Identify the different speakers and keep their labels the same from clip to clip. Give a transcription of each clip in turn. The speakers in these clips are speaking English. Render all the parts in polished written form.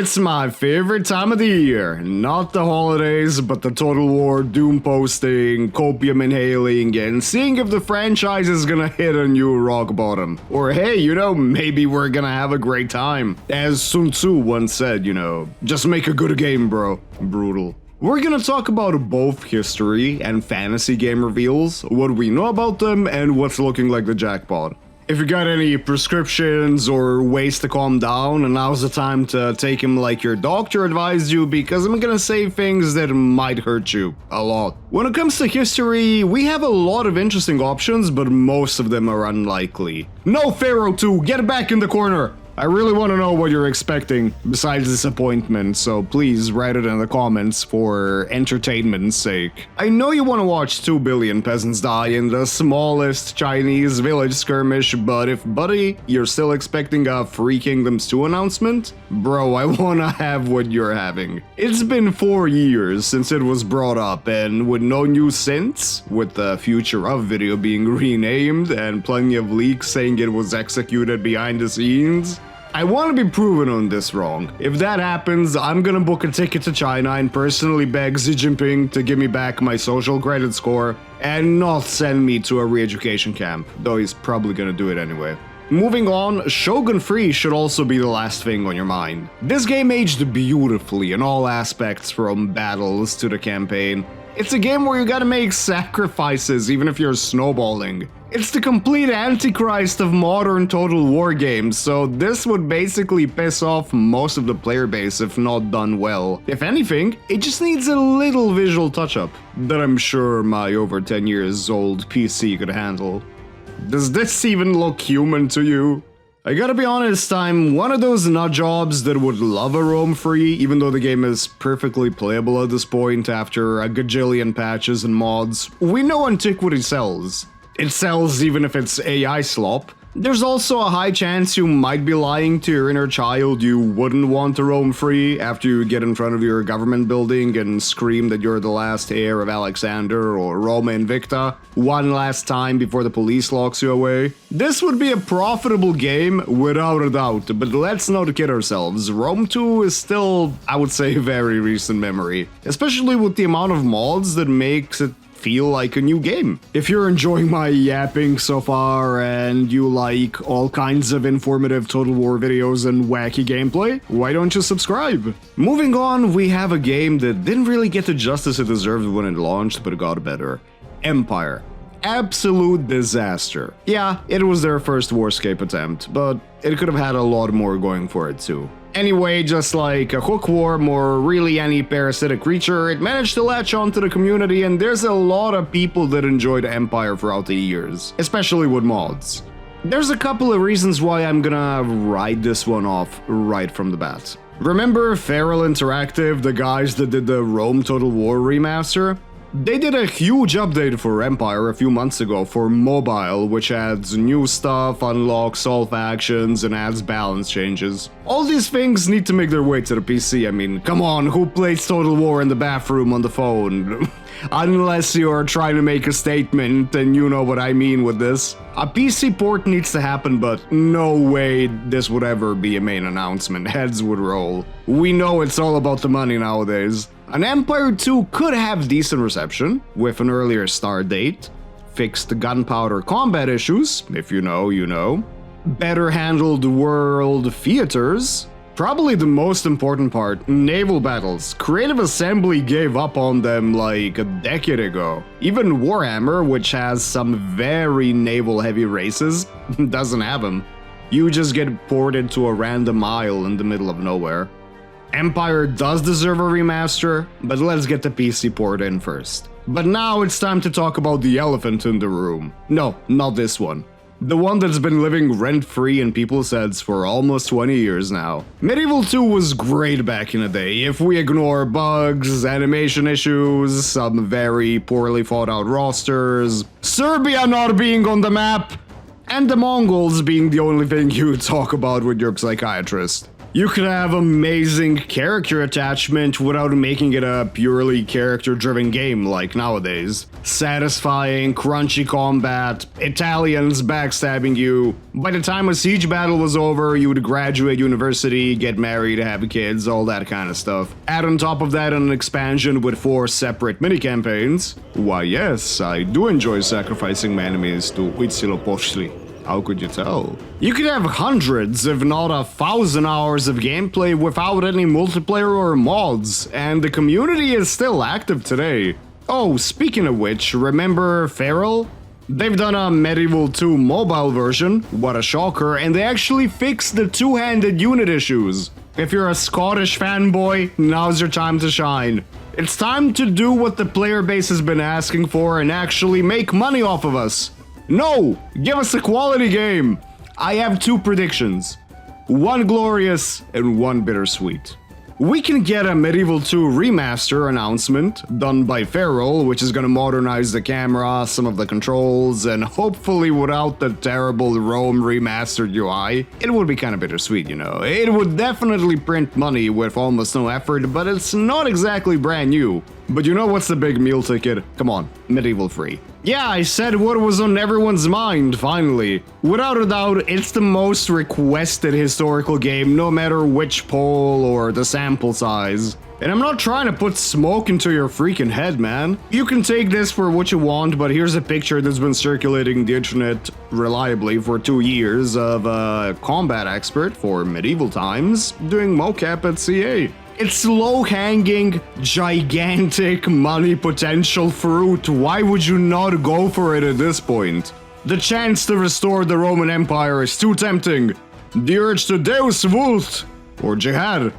Speaker 1: It's my favorite time of the year. Not the holidays, but the Total War doom posting, copium inhaling, and seeing if the franchise is gonna hit a new rock bottom. Or hey, maybe we're gonna have a great time. As Sun Tzu once said, just make a good game, bro. Brutal. We're gonna talk about both history and fantasy game reveals, what we know about them, and what's looking like the jackpot. If you got any prescriptions or ways to calm down, now's the time to take him like your doctor advised you, because I'm gonna say things that might hurt you a lot. When it comes to history, we have a lot of interesting options, but most of them are unlikely. No, Pharaoh 2, get back in the corner! I really want to know what you're expecting, besides disappointment, so please write it in the comments for entertainment's sake. I know you want to watch 2 billion peasants die in the smallest Chinese village skirmish, but if, buddy, you're still expecting a Free Kingdoms 2 announcement, bro, I want to have what you're having. It's been 4 years since it was brought up, and with no news since, with the future of video being renamed, and plenty of leaks saying it was executed behind the scenes, I want to be proven on this wrong. If that happens, I'm gonna book a ticket to China and personally beg Xi Jinping to give me back my social credit score and not send me to a re-education camp, though he's probably gonna do it anyway. Moving on, Shogun 3 should also be the last thing on your mind. This game aged beautifully in all aspects, from battles to the campaign. It's a game where you gotta make sacrifices even if you're snowballing. It's the complete antichrist of modern Total War games, so this would basically piss off most of the player base if not done well. If anything, it just needs a little visual touch-up that I'm sure my over 10 years old PC could handle. Does this even look human to you? I gotta be honest, I'm one of those nutjobs that would love a Rome free, even though the game is perfectly playable at this point after a gajillion patches and mods. We know Antiquity sells. It sells even if it's AI slop. There's also a high chance you might be lying to your inner child you wouldn't want to roam free after you get in front of your government building and scream that you're the last heir of Alexander or Roma Invicta one last time before the police locks you away. This would be a profitable game without a doubt, but let's not kid ourselves. Rome 2 is still, I would say, very recent memory, especially with the amount of mods that makes it feel like a new game. If you're enjoying my yapping so far and you like all kinds of informative Total War videos and wacky gameplay, why don't you subscribe? Moving on, we have a game that didn't really get the justice it deserved when it launched, but it got better. Empire. Absolute disaster. Yeah, it was their first Warscape attempt, but it could have had a lot more going for it too. Anyway, just like a hookworm or really any parasitic creature, it managed to latch onto the community, and there's a lot of people that enjoyed Empire throughout the years, especially with mods. There's a couple of reasons why I'm gonna write this one off right from the bat. Remember Feral Interactive, the guys that did the Rome Total War remaster? They did a huge update for Empire a few months ago for mobile, which adds new stuff, unlocks all factions, and adds balance changes. All these things need to make their way to the PC. I mean, come on, who plays Total War in the bathroom on the phone? Unless you're trying to make a statement, and you know what I mean with this. A PC port needs to happen, but no way this would ever be a main announcement. Heads would roll. We know it's all about the money nowadays. An Empire 2 could have decent reception, with an earlier start date, fixed gunpowder combat issues, if you know, you know, better handled world theaters, probably the most important part, naval battles. Creative Assembly gave up on them like a decade ago. Even Warhammer, which has some very naval-heavy races, doesn't have them. You just get ported to a random isle in the middle of nowhere. Empire does deserve a remaster, but let's get the PC port in first. But now it's time to talk about the elephant in the room. No, not this one. The one that's been living rent-free in people's heads for almost 20 years now. Medieval 2 was great back in the day, if we ignore bugs, animation issues, some very poorly thought out rosters, Serbia not being on the map, and the Mongols being the only thing you talk about with your psychiatrist. You could have amazing character attachment without making it a purely character-driven game like nowadays. Satisfying, crunchy combat, Italians backstabbing you. By the time a siege battle was over, you would graduate university, get married, have kids, all that kind of stuff. Add on top of that an expansion with 4 separate mini-campaigns. Why yes, I do enjoy sacrificing my enemies to Huitzilopochtli. How could you tell? You could have hundreds, if not 1,000 hours of gameplay without any multiplayer or mods, and the community is still active today. Oh, speaking of which, remember Feral? They've done a Medieval 2 mobile version, what a shocker, and they actually fixed the two-handed unit issues. If you're a Scottish fanboy, now's your time to shine. It's time to do what the player base has been asking for and actually make money off of us. No! Give us a quality game! I have 2 predictions. One glorious and one bittersweet. We can get a Medieval 2 remaster announcement done by Feral, which is gonna modernize the camera, some of the controls, and hopefully without the terrible Rome remastered UI. It would be kinda bittersweet, you know. It would definitely print money with almost no effort, but it's not exactly brand new. But you know what's the big meal ticket? Come on, Medieval 3. Yeah, I said what was on everyone's mind, finally. Without a doubt, it's the most requested historical game, no matter which poll or the sample size. And I'm not trying to put smoke into your freaking head, man. You can take this for what you want, but here's a picture that's been circulating the internet reliably for 2 years of a combat expert for medieval times doing mocap at CA. It's low-hanging, gigantic money potential fruit. Why would you not go for it at this point? The chance to restore the Roman Empire is too tempting. The urge to Deus Vult, or Jihad.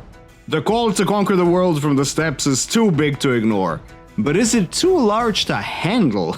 Speaker 1: The call to conquer the world from the steppes is too big to ignore. But is it too large to handle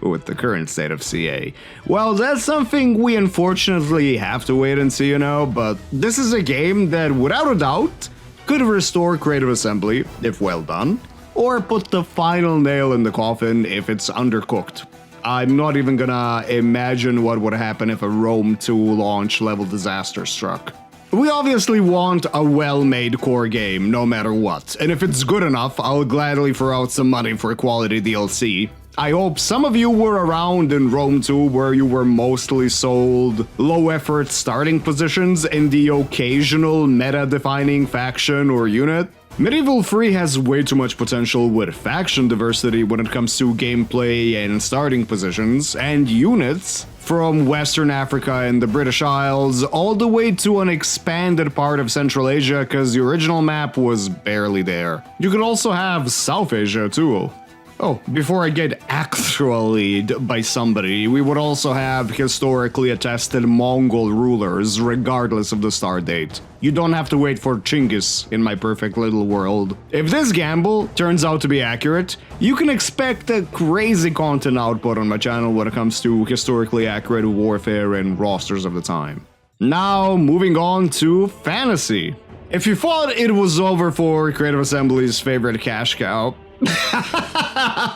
Speaker 1: with the current state of CA? Well, that's something we unfortunately have to wait and see, you know, but this is a game that, without a doubt, could restore Creative Assembly, if well done, or put the final nail in the coffin if it's undercooked. I'm not even gonna imagine what would happen if a Rome 2 launch level disaster struck. We obviously want a well-made core game, no matter what, and if it's good enough, I'll gladly throw out some money for quality DLC. I hope some of you were around in Rome 2 where you were mostly sold low-effort starting positions in the occasional meta-defining faction or unit. Medieval 3 has way too much potential with faction diversity when it comes to gameplay and starting positions, and units from Western Africa and the British Isles all the way to an expanded part of Central Asia because the original map was barely there. You could also have South Asia too. Oh, before I get actually by somebody, we would also have historically attested Mongol rulers regardless of the start date. You don't have to wait for Chinggis in my perfect little world. If this gamble turns out to be accurate, you can expect a crazy content output on my channel when it comes to historically accurate warfare and rosters of the time. Now, moving on to fantasy. If you thought it was over for Creative Assembly's favorite cash cow,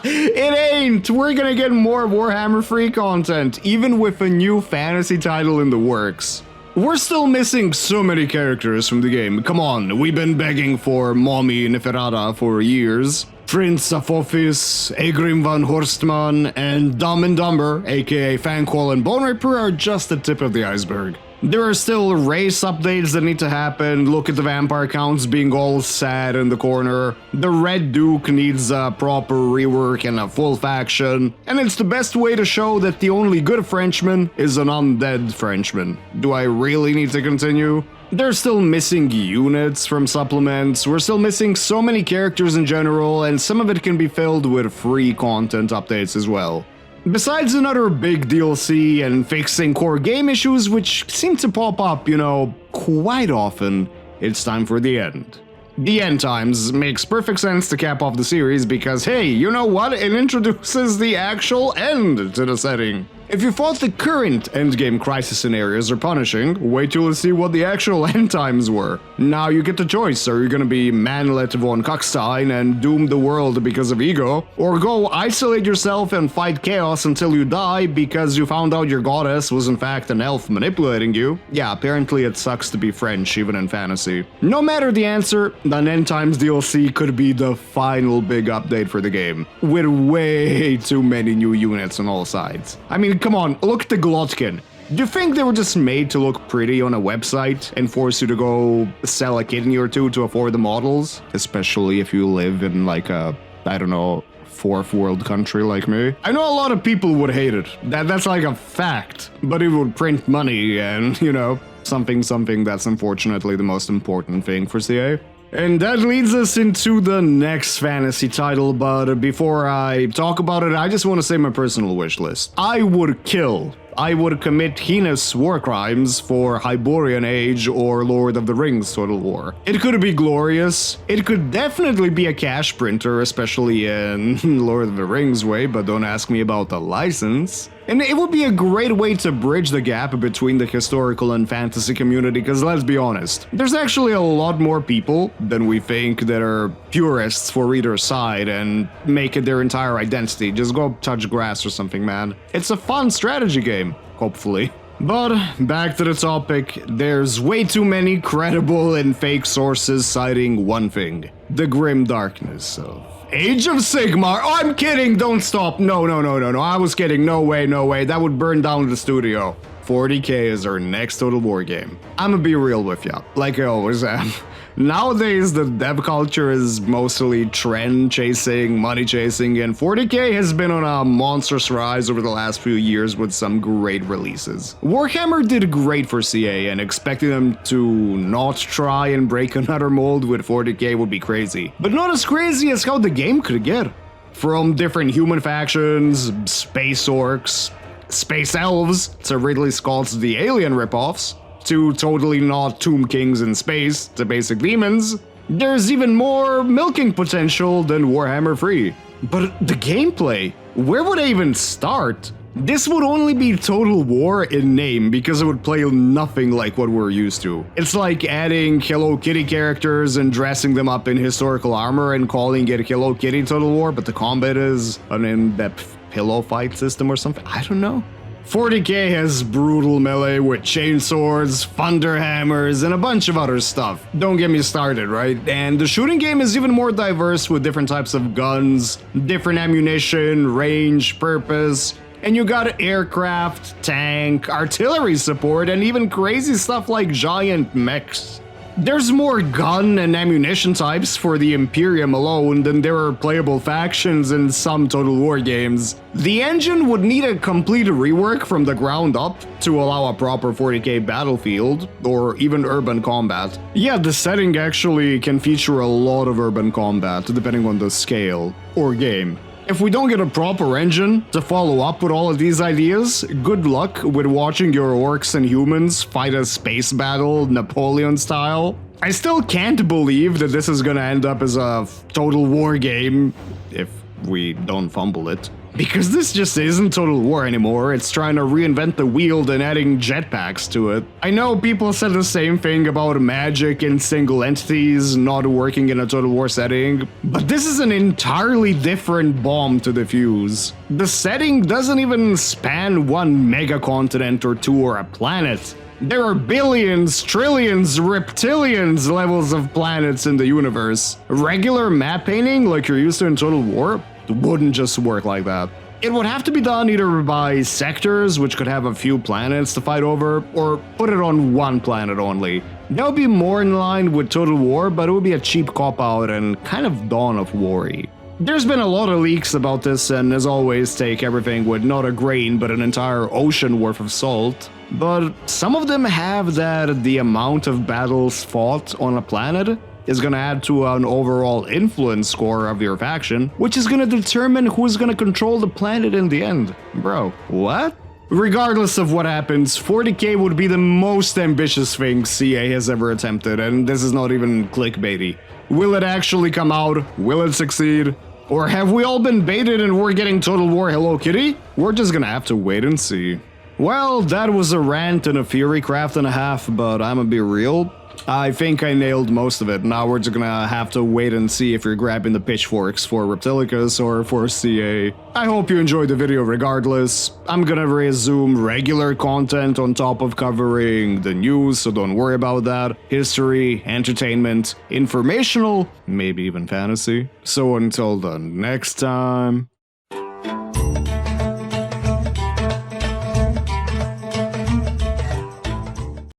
Speaker 1: it ain't! We're gonna get more Warhammer 3 content, even with a new fantasy title in the works. We're still missing so many characters from the game. Come on, we've been begging for Mommy Neferata for years. Prince Apophis, Egrim van Horstman, and Dumb and Dumber, aka Fanqual and Bone Reaper, are just the tip of the iceberg. There are still race updates that need to happen. Look at the vampire counts being all sad in the corner. The Red Duke needs a proper rework and a full faction. And it's the best way to show that the only good Frenchman is an undead Frenchman. Do I really need to continue? They're still missing units from supplements, we're still missing so many characters in general, and some of it can be filled with free content updates as well. Besides another big DLC and fixing core game issues which seem to pop up, you know, quite often, it's time for the end. The end times makes perfect sense to cap off the series because, hey, you know what? It introduces the actual end to the setting. If you thought the current endgame crisis scenarios are punishing, wait till you see what the actual end times were. Now you get the choice: are you gonna be Manlet von Kackstein and doom the world because of ego, or go isolate yourself and fight chaos until you die because you found out your goddess was in fact an elf manipulating you? Yeah, apparently it sucks to be French even in fantasy. No matter the answer, an end times DLC could be the final big update for the game, with way too many new units on all sides. I mean, come on, look at the Glotkin. Do you think they were just made to look pretty on a website and force you to go sell a kidney or two to afford the models? Especially if you live in like a, I don't know, fourth world country like me. I know a lot of people would hate it. That's like a fact. But it would print money and, you know, something that's unfortunately the most important thing for CA. And that leads us into the next fantasy title, but before I talk about it, I just want to say my personal wish list. I would commit heinous war crimes for Hyborian Age or Lord of the Rings Total War. It could be glorious. It could definitely be a cash printer, especially in Lord of the Rings way, but don't ask me about the license. And it would be a great way to bridge the gap between the historical and fantasy community, because let's be honest, there's actually a lot more people than we think that are purists for either side and make it their entire identity. Just go touch grass or something, man. It's a fun strategy game, hopefully. But back to the topic, there's way too many credible and fake sources citing one thing: the grim darkness of Age of Sigmar. Oh, I'm kidding, don't stop. No, I was kidding, no way, that would burn down the studio. 40k is our next Total War game. I'ma be real with ya, like I always am. Nowadays, the dev culture is mostly trend chasing, money chasing, and 40k has been on a monstrous rise over the last few years with some great releases. Warhammer did great for CA, and expecting them to not try and break another mold with 40k would be crazy. But not as crazy as how the game could get. From different human factions, space orcs, space elves, to Ridley Scott's The Alien ripoffs, to totally not Tomb Kings in space, to basic demons, there's even more milking potential than Warhammer 3. But the gameplay, where would I even start? This would only be Total War in name because it would play nothing like what we're used to. It's like adding Hello Kitty characters and dressing them up in historical armor and calling it Hello Kitty Total War, but the combat is an in-depth pillow fight system or something. I don't know. 40k has brutal melee with chainswords, thunder hammers, and a bunch of other stuff. Don't get me started, right? And the shooting game is even more diverse with different types of guns, different ammunition, range, purpose, and you got aircraft, tank, artillery support, and even crazy stuff like giant mechs. There's more gun and ammunition types for the Imperium alone than there are playable factions in some Total War games. The engine would need a complete rework from the ground up to allow a proper 40k battlefield, or even urban combat. Yeah, the setting actually can feature a lot of urban combat, depending on the scale or game. If we don't get a proper engine to follow up with all of these ideas, good luck with watching your orcs and humans fight a space battle Napoleon style. I still can't believe that this is gonna end up as a Total War game, if we don't fumble it. Because this just isn't Total War anymore, it's trying to reinvent the wheel and adding jetpacks to it. I know people said the same thing about magic and single entities not working in a Total War setting, but this is an entirely different bomb to defuse. The setting doesn't even span one mega continent or two or a planet. There are billions, trillions, reptilians levels of planets in the universe. Regular map painting like you're used to in Total War wouldn't just work like that. It would have to be done either by sectors, which could have a few planets to fight over, or put it on one planet only. That would be more in line with Total War, but it would be a cheap cop-out and kind of Dawn of War-y. There's been a lot of leaks about this, and as always, take everything with not a grain, but an entire ocean worth of salt. But some of them have that the amount of battles fought on a planet is gonna add to an overall influence score of your faction, which is gonna determine who's gonna control the planet in the end. Bro, what? Regardless of what happens, 40k would be the most ambitious thing CA has ever attempted, and this is not even clickbaity. Will it actually come out? Will it succeed? Or have we all been baited and we're getting Total War Hello Kitty? We're just gonna have to wait and see. Well, that was a rant and a Furycraft and a half, but I'ma be real. I think I nailed most of it. Now we're just gonna have to wait and see if you're grabbing the pitchforks for Reptilicus or for CA. I hope you enjoyed the video regardless. I'm gonna resume regular content on top of covering the news, so don't worry about that. History, entertainment, informational, maybe even fantasy. So until the next time...